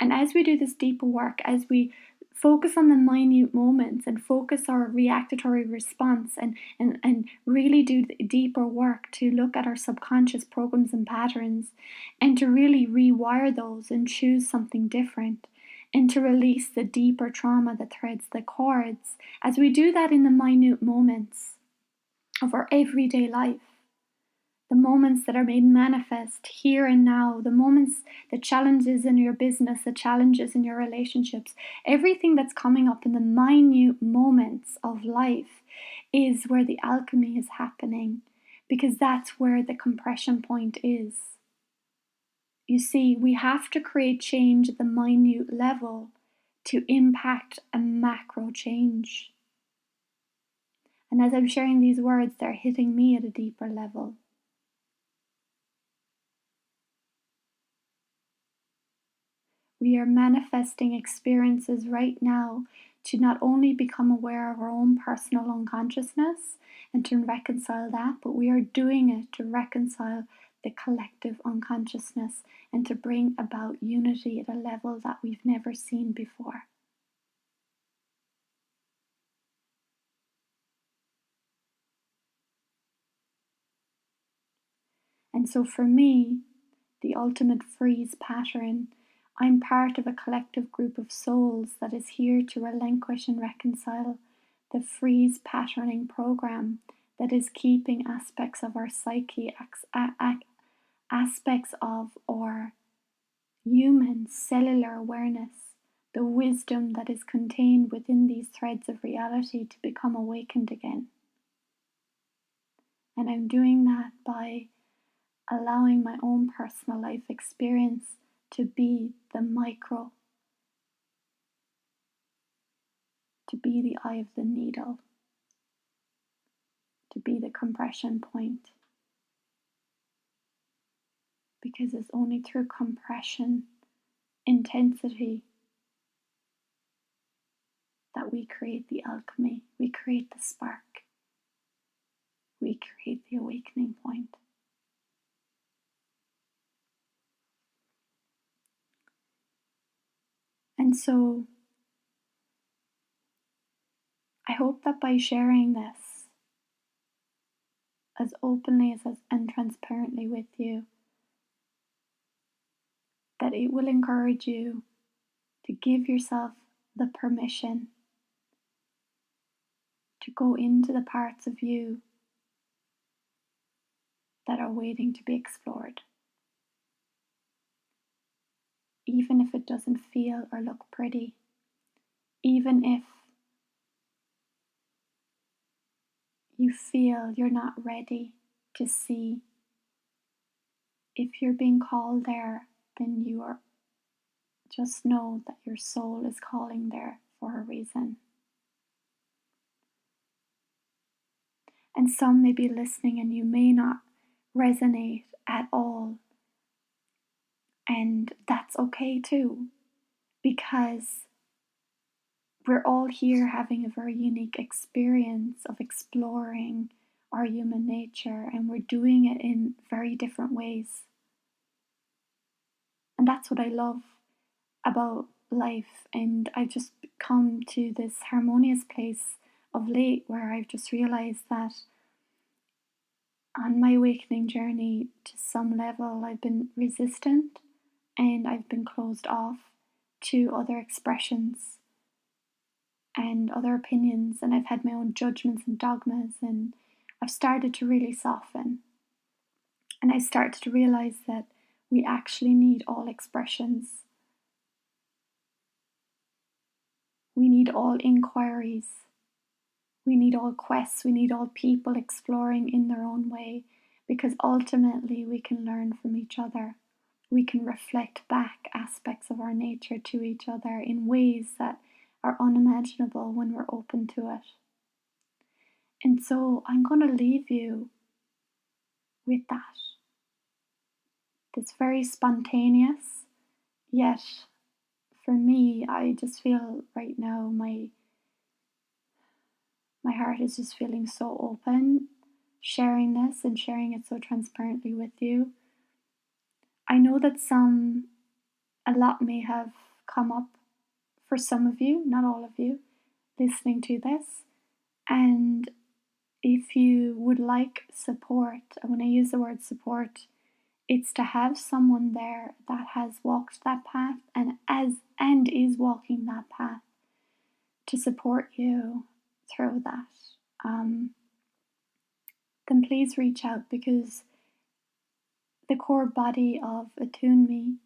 And as we do this deeper work, as we focus on the minute moments and focus our reactatory response and really do the deeper work to look at our subconscious programs and patterns and to really rewire those and choose something different and to release the deeper trauma that threads the cords, as we do that in the minute moments of our everyday life, the moments that are made manifest here and now, the moments, the challenges in your business, the challenges in your relationships, everything that's coming up in the minute moments of life is where the alchemy is happening, because that's where the compression point is. You see, we have to create change at the minute level to impact a macro change. And as I'm sharing these words, they're hitting me at a deeper level. We are manifesting experiences right now to not only become aware of our own personal unconsciousness and to reconcile that, but we are doing it to reconcile the collective unconsciousness and to bring about unity at a level that we've never seen before. And so for me, the ultimate freeze pattern, I'm part of a collective group of souls that is here to relinquish and reconcile the freeze patterning program that is keeping aspects of our psyche, aspects of our human cellular awareness, the wisdom that is contained within these threads of reality to become awakened again. And I'm doing that by allowing my own personal life experience to be the micro to be the eye of the needle, to be the compression point. Because it's only through compression, intensity, that we create the alchemy, we create the spark, we create the awakening point. And so, I hope that by sharing this as openly and transparently with you, that it will encourage you to give yourself the permission to go into the parts of you that are waiting to be explored. Even if it doesn't feel or look pretty, even if you feel you're not ready to see, if you're being called there, then you are, just know that your soul is calling there for a reason. And some may be listening and you may not resonate at all. And that's okay too, because we're all here having a very unique experience of exploring our human nature, and we're doing it in very different ways. And that's what I love about life. And I've just come to this harmonious place of late where I've just realized that on my awakening journey, to some level, I've been resistant and I've been closed off to other expressions and other opinions, and I've had my own judgments and dogmas, and I've started to really soften. And I started to realize that we actually need all expressions. We need all inquiries. We need all quests. We need all people exploring in their own way, because ultimately we can learn from each other. We can reflect back aspects of our nature to each other in ways that are unimaginable when we're open to it. And so I'm going to leave you with that. It's very spontaneous, yet for me, I just feel right now my heart is just feeling so open, sharing this and sharing it so transparently with you. I know that a lot may have come up for some of you, not all of you, listening to this. And if you would like support, and when I use the word support, it's to have someone there that has walked that path and is walking that path to support you through that. Then please reach out, because the core body of Attune Me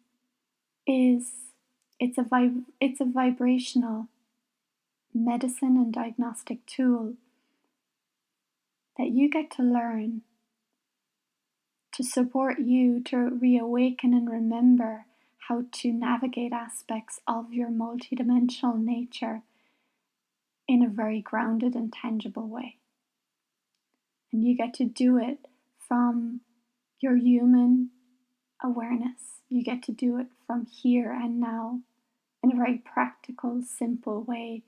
it's a vibrational medicine and diagnostic tool that you get to learn to support you to reawaken and remember how to navigate aspects of your multidimensional nature in a very grounded and tangible way. And you get to do it from your human awareness. You get to do it from here and now in a very practical, simple way,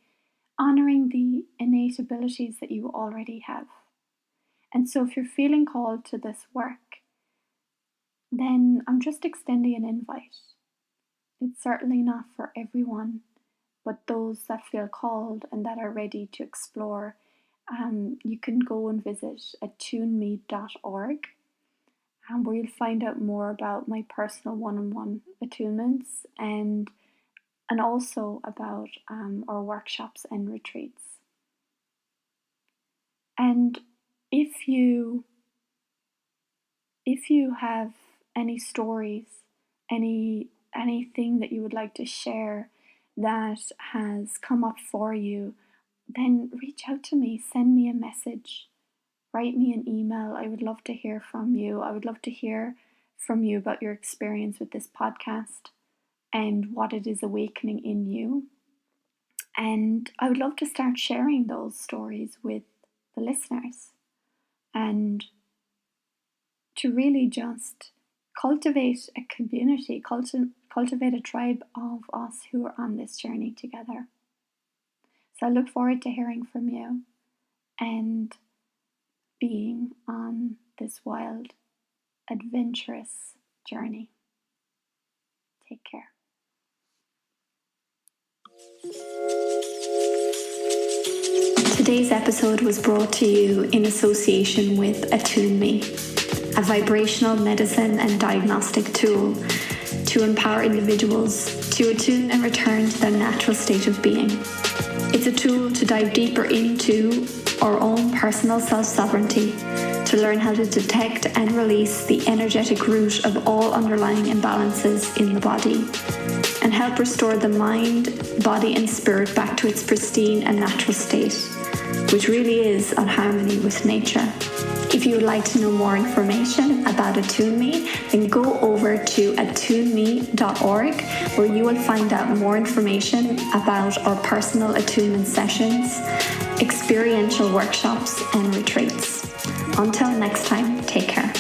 honoring the innate abilities that you already have. And so if you're feeling called to this work, then I'm just extending an invite. It's certainly not for everyone, but those that feel called and that are ready to explore, you can go and visit attuneme.org, where you'll find out more about my personal one-on-one attunements and also about our workshops and retreats. And if you have any stories, anything that you would like to share that has come up for you, then reach out to me, send me a message, write me an email. I would love to hear from you. I would love to hear from you about your experience with this podcast and what it is awakening in you. And I would love to start sharing those stories with the listeners and to really just cultivate a community, cultivate a tribe of us who are on this journey together. So I look forward to hearing from you and being on this wild, adventurous journey. Take care. Today's episode was brought to you in association with Attune Me, a vibrational medicine and diagnostic tool to empower individuals to attune and return to their natural state of being. It's a tool to dive deeper into our own personal self-sovereignty, to learn how to detect and release the energetic root of all underlying imbalances in the body, and help restore the mind, body and spirit back to its pristine and natural state, which really is on harmony with nature. If you would like to know more information about Attune Me, then go over to attuneme.org, where you will find out more information about our personal attunement sessions, experiential workshops and retreats. Until next time, take care.